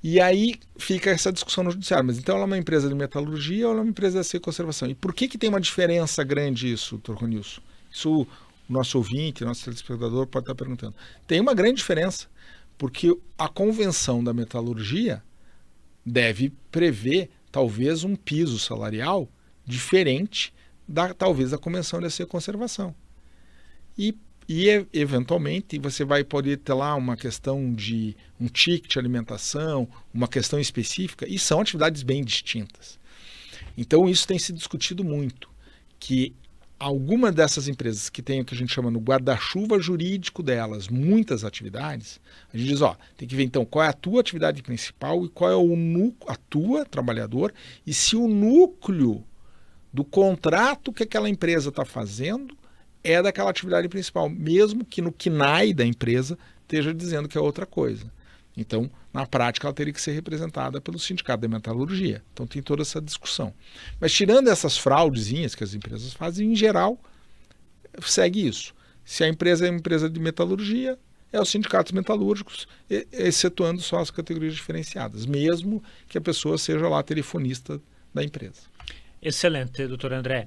E aí fica essa discussão no judiciário. Mas então ela é uma empresa de metalurgia ou ela é uma empresa de asseio e conservação? E por que tem uma diferença grande isso, Dr. Ronilson? Isso o nosso ouvinte, nosso telespectador pode estar perguntando. Tem uma grande diferença, porque a convenção da metalurgia deve prever talvez um piso salarial diferente talvez da convenção de asseio e conservação. E eventualmente você vai poder ter lá uma questão de um ticket de alimentação, uma questão específica, e são atividades bem distintas. Então isso tem se discutido muito, que alguma dessas empresas que tem o que a gente chama no guarda-chuva jurídico delas, muitas atividades, a gente diz, tem que ver então qual é a tua atividade principal e qual é a tua, trabalhador, e se o núcleo do contrato que aquela empresa está fazendo é daquela atividade principal, mesmo que no KNAI da empresa esteja dizendo que é outra coisa. Então, na prática, ela teria que ser representada pelo sindicato da metalurgia. Então, tem toda essa discussão. Mas, tirando essas fraudezinhas que as empresas fazem, em geral, segue isso. Se a empresa é uma empresa de metalurgia, é os sindicatos metalúrgicos, excetuando só as categorias diferenciadas, mesmo que a pessoa seja lá telefonista da empresa. Excelente, doutor André.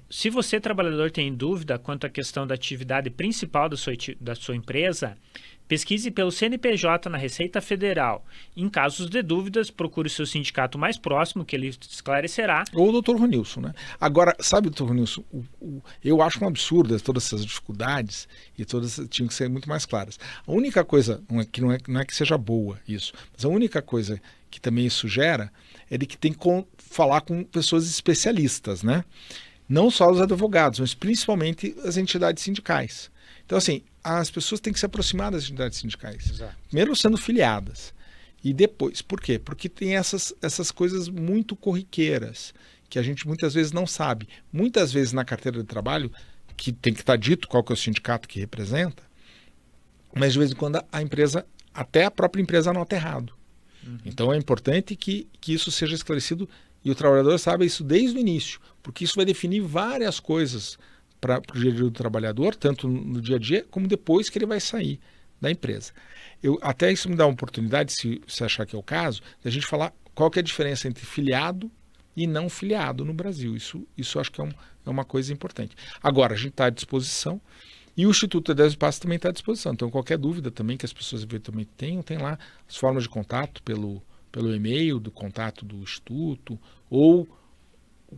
Se você, trabalhador, tem dúvida quanto à questão da atividade principal da sua empresa, pesquise pelo CNPJ na Receita Federal. Em casos de dúvidas, procure o seu sindicato mais próximo, que ele esclarecerá. Ou o doutor Ronilson, né? Agora, sabe, doutor Ronilson, eu acho um absurdo todas essas dificuldades, e todas tinham que ser muito mais claras. A única coisa, não é que seja boa isso, mas a única coisa que também isso gera é de que tem que falar com pessoas especialistas, né? Não só os advogados, mas principalmente as entidades sindicais. Então, assim, as pessoas têm que se aproximar das entidades sindicais. Exato. Primeiro sendo filiadas. E depois, por quê? Porque tem essas coisas muito corriqueiras, que a gente muitas vezes não sabe. Muitas vezes na carteira de trabalho, que tem que estar dito qual que é o sindicato que representa, mas de vez em quando a empresa, até a própria empresa anota errado. Uhum. Então é importante que isso seja esclarecido e o trabalhador saiba isso desde o início, porque isso vai definir várias coisas para o dia a dia do trabalhador, tanto no dia a dia como depois que ele vai sair da empresa. Até isso me dá uma oportunidade, se você achar que é o caso, de a gente falar qual que é a diferença entre filiado e não filiado no Brasil. Isso acho que é uma coisa importante. Agora, a gente está à disposição e o Instituto E10 e Passos também está à disposição. Então, qualquer dúvida também que as pessoas eventualmente tenham, tem lá as formas de contato pelo e-mail do contato do Instituto ou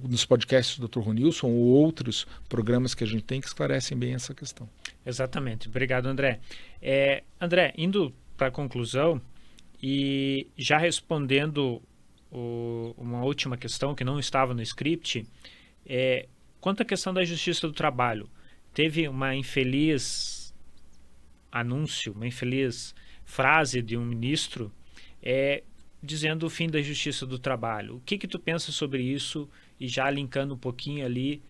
nos podcasts do Dr. Ronilson ou outros programas que a gente tem que esclarecem bem essa questão. Exatamente. Obrigado, André. André, indo para a conclusão e já respondendo uma última questão que não estava no script, quanto à questão da Justiça do Trabalho. Teve uma infeliz anúncio, uma infeliz frase de um ministro dizendo o fim da Justiça do Trabalho. O que tu pensa sobre isso? E já linkando um pouquinho ali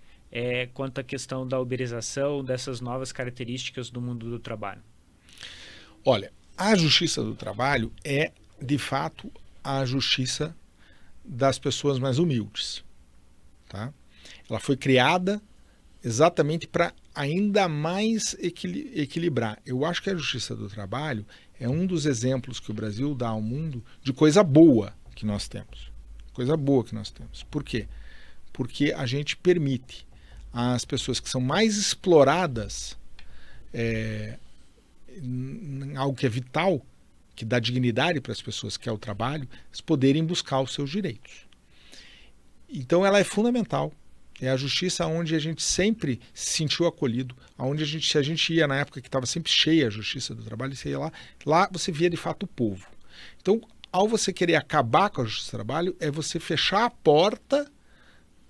quanto à questão da uberização, dessas novas características do mundo do trabalho. Olha, a Justiça do Trabalho é, de fato, a justiça das pessoas mais humildes. Tá? Ela foi criada exatamente para ainda mais equilibrar. Eu acho que a Justiça do Trabalho é um dos exemplos que o Brasil dá ao mundo de coisa boa que nós temos. Coisa boa que nós temos. Por quê? Porque a gente permite às pessoas que são mais exploradas em algo que é vital, que dá dignidade para as pessoas, que é o trabalho, eles poderem buscar os seus direitos. Então ela é fundamental. É a justiça onde a gente sempre se sentiu acolhido, onde se a gente ia na época que estava sempre cheia a Justiça do Trabalho, você ia lá você via de fato o povo. Então, ao você querer acabar com a Justiça do Trabalho, é você fechar a porta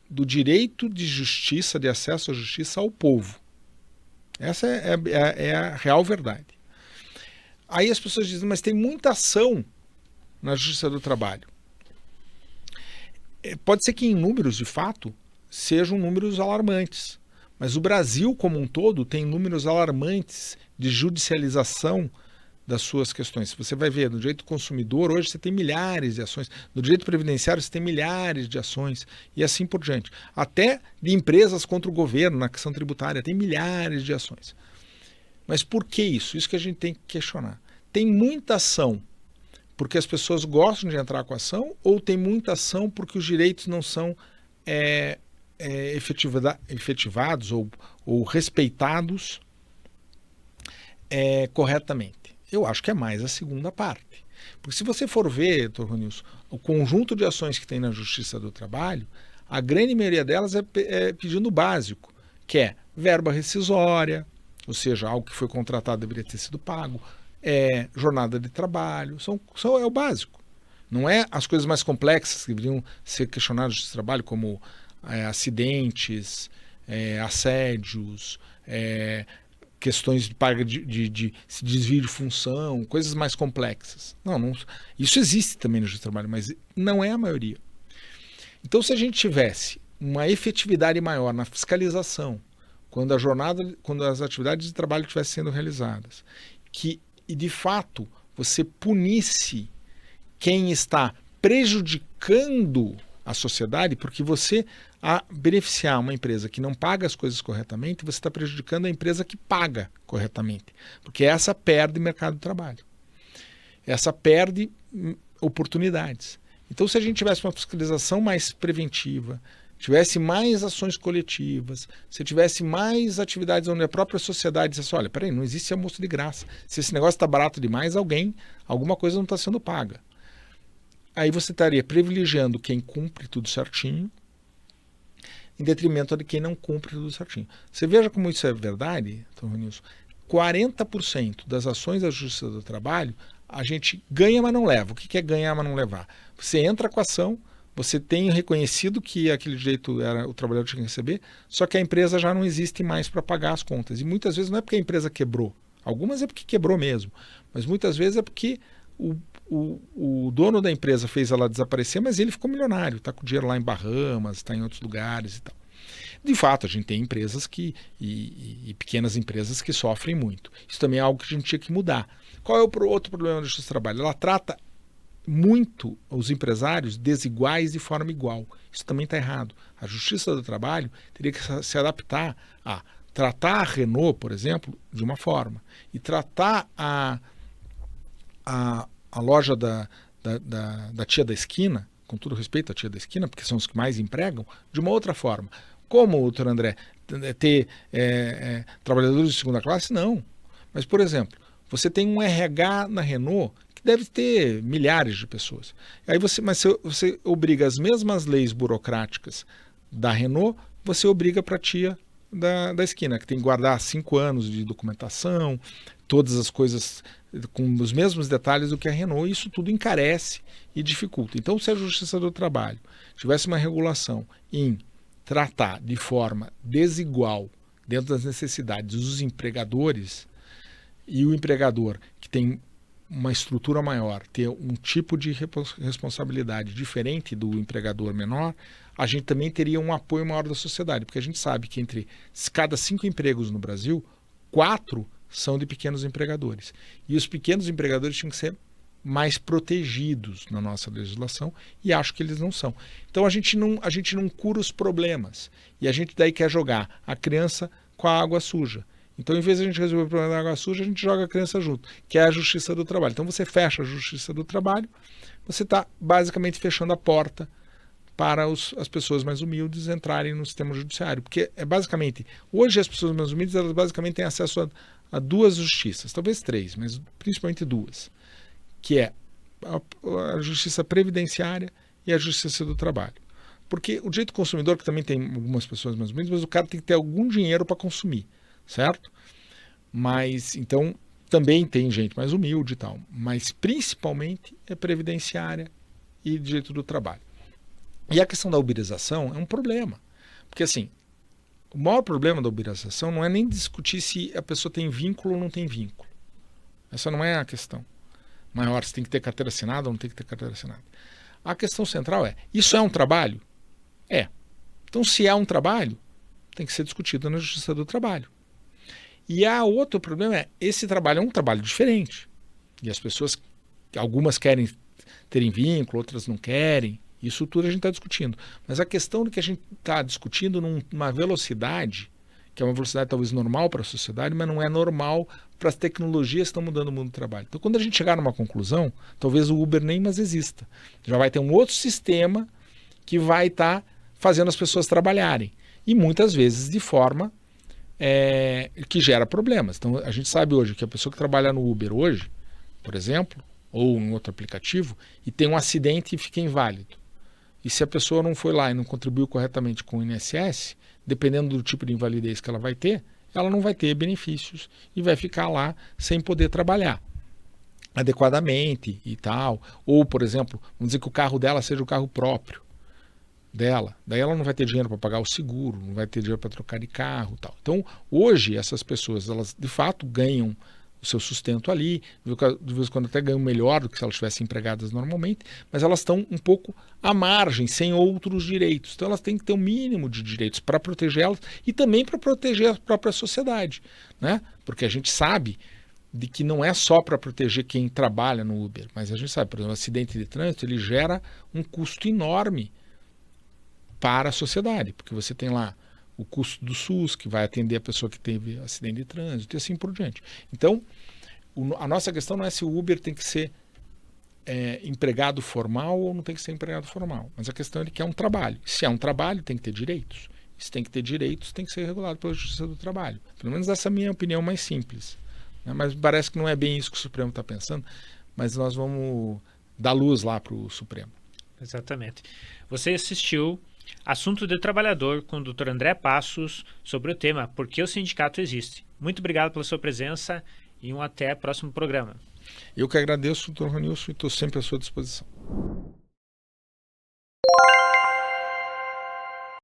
do direito de justiça, de acesso à justiça ao povo. Essa é a real verdade. Aí as pessoas dizem, mas tem muita ação na Justiça do Trabalho. Pode ser que em números, de fato, sejam números alarmantes. Mas o Brasil, como um todo, tem números alarmantes de judicialização das suas questões. Você vai ver, no direito do consumidor, hoje você tem milhares de ações. No direito previdenciário, você tem milhares de ações. E assim por diante. Até de empresas contra o governo, na questão tributária, tem milhares de ações. Mas por que isso? Isso que a gente tem que questionar. Tem muita ação porque as pessoas gostam de entrar com a ação, ou tem muita ação porque os direitos não são efetivados ou respeitados corretamente? Eu acho que é mais a segunda parte. Porque se você for ver, Dr. Ronilson, o conjunto de ações que tem na Justiça do Trabalho, a grande maioria delas é pedindo o básico, que é verba rescisória, ou seja, algo que foi contratado deveria ter sido pago, jornada de trabalho, é o básico. Não é as coisas mais complexas que deveriam ser questionadas de trabalho, como acidentes, assédios, questões de paga de desvio de função, coisas mais complexas. Não, isso existe também no Justiça do Trabalho, mas não é a maioria. Então, se a gente tivesse uma efetividade maior na fiscalização, quando as atividades de trabalho estivessem sendo realizadas, e de fato você punisse quem está prejudicando a sociedade, porque você, a beneficiar uma empresa que não paga as coisas corretamente, você está prejudicando a empresa que paga corretamente, porque essa perde mercado de trabalho, essa perde oportunidades. Então, se a gente tivesse uma fiscalização mais preventiva, tivesse mais ações coletivas, se tivesse mais atividades onde a própria sociedade dissesse, olha, peraí, não existe almoço de graça. Se esse negócio está barato demais, alguma coisa não está sendo paga. Aí você estaria privilegiando quem cumpre tudo certinho, em detrimento de quem não cumpre tudo certinho. Você veja como isso é verdade, Dr. Ronilson. 40% das ações da Justiça do Trabalho, a gente ganha, mas não leva. O que é ganhar, mas não levar? Você entra com a ação, você tem reconhecido que aquele direito o trabalhador tinha que receber, só que a empresa já não existe mais para pagar as contas. E muitas vezes não é porque a empresa quebrou. Algumas é porque quebrou mesmo. Mas muitas vezes é porque o dono da empresa fez ela desaparecer, mas ele ficou milionário. Está com dinheiro lá em Bahamas, está em outros lugares e tal. De fato, a gente tem empresas e pequenas empresas que sofrem muito. Isso também é algo que a gente tinha que mudar. Qual é o outro problema da Justiça do Trabalho? Ela trata muito os empresários desiguais de forma igual. Isso também está errado. A Justiça do Trabalho teria que se adaptar a tratar a Renault, por exemplo, de uma forma, e tratar a loja da tia da esquina, com todo respeito à tia da esquina, porque são os que mais empregam, de uma outra forma. Como, doutor André, ter trabalhadores de segunda classe? Não. Mas, por exemplo, você tem um RH na Renault deve ter milhares de pessoas. Aí você obriga as mesmas leis burocráticas da Renault, você obriga para a tia da esquina, que tem que guardar 5 anos de documentação, todas as coisas com os mesmos detalhes do que a Renault, e isso tudo encarece e dificulta. Então, se a Justiça do Trabalho tivesse uma regulação em tratar de forma desigual, dentro das necessidades dos empregadores, e o empregador que tem uma estrutura maior ter um tipo de responsabilidade diferente do empregador menor, a gente também teria um apoio maior da sociedade, porque a gente sabe que entre cada 5 empregos no Brasil, 4 são de pequenos empregadores. E os pequenos empregadores tinham que ser mais protegidos na nossa legislação, e acho que eles não são. Então a gente não cura os problemas, e a gente daí quer jogar a criança com a água suja. Então, em vez de a gente resolver o problema da água suja, a gente joga a criança junto, que é a Justiça do Trabalho. Então, você fecha a Justiça do Trabalho, você está basicamente fechando a porta para as pessoas mais humildes entrarem no sistema judiciário. Porque é basicamente, hoje as pessoas mais humildes, elas basicamente têm acesso a 2 justiças, talvez 3, mas principalmente 2, que é a Justiça Previdenciária e a Justiça do Trabalho. Porque o direito do consumidor, que também tem algumas pessoas mais humildes, mas o cara tem que ter algum dinheiro para consumir. Certo? Mas, então, também tem gente mais humilde e tal, mas principalmente é previdenciária e direito do trabalho. E a questão da uberização é um problema, porque assim, o maior problema da uberização não é nem discutir se a pessoa tem vínculo ou não tem vínculo. Essa não é a questão maior, se tem que ter carteira assinada ou não tem que ter carteira assinada. A questão central é, isso é um trabalho? É. Então, se é um trabalho, tem que ser discutido na Justiça do Trabalho. E a outro problema é, esse trabalho é um trabalho diferente. E as pessoas, algumas querem terem vínculo, outras não querem. Isso tudo a gente está discutindo. Mas a questão é que a gente está discutindo numa velocidade, que é uma velocidade talvez normal para a sociedade, mas não é normal para as tecnologias que estão mudando o mundo do trabalho. Então, quando a gente chegar numa conclusão, talvez o Uber nem mais exista. Já vai ter um outro sistema que vai estar fazendo as pessoas trabalharem. E muitas vezes de forma que gera problemas. Então, a gente sabe hoje que a pessoa que trabalha no Uber hoje, por exemplo, ou em outro aplicativo, e tem um acidente e fica inválido. E se a pessoa não foi lá e não contribuiu corretamente com o INSS, dependendo do tipo de invalidez que ela vai ter, ela não vai ter benefícios e vai ficar lá sem poder trabalhar adequadamente e tal. Ou, por exemplo, vamos dizer que o carro dela seja o carro próprio dela, daí ela não vai ter dinheiro para pagar o seguro, não vai ter dinheiro para trocar de carro e tal. Então, hoje, essas pessoas, elas de fato ganham o seu sustento ali, de vez em quando até ganham melhor do que se elas estivessem empregadas normalmente, mas elas estão um pouco à margem, sem outros direitos. Então, elas têm que ter um mínimo de direitos para proteger elas e também para proteger a própria sociedade, né? Porque a gente sabe de que não é só para proteger quem trabalha no Uber, mas a gente sabe, por exemplo, o acidente de trânsito, ele gera um custo enorme para a sociedade, porque você tem lá o custo do SUS, que vai atender a pessoa que teve acidente de trânsito e assim por diante. Então, a nossa questão não é se o Uber tem que ser empregado formal ou não tem que ser empregado formal, mas a questão é que é um trabalho. Se é um trabalho, tem que ter direitos. Se tem que ter direitos, tem que ser regulado pela Justiça do Trabalho. Pelo menos essa é a minha opinião mais simples, né? Mas parece que não é bem isso que o Supremo está pensando, mas nós vamos dar luz lá para o Supremo. Exatamente. Você assistiu Assunto de Trabalhador com o Dr. André Passos sobre o tema Por que o Sindicato Existe. Muito obrigado pela sua presença e até próximo programa. Eu que agradeço, Dr. Ronilson, e estou sempre à sua disposição.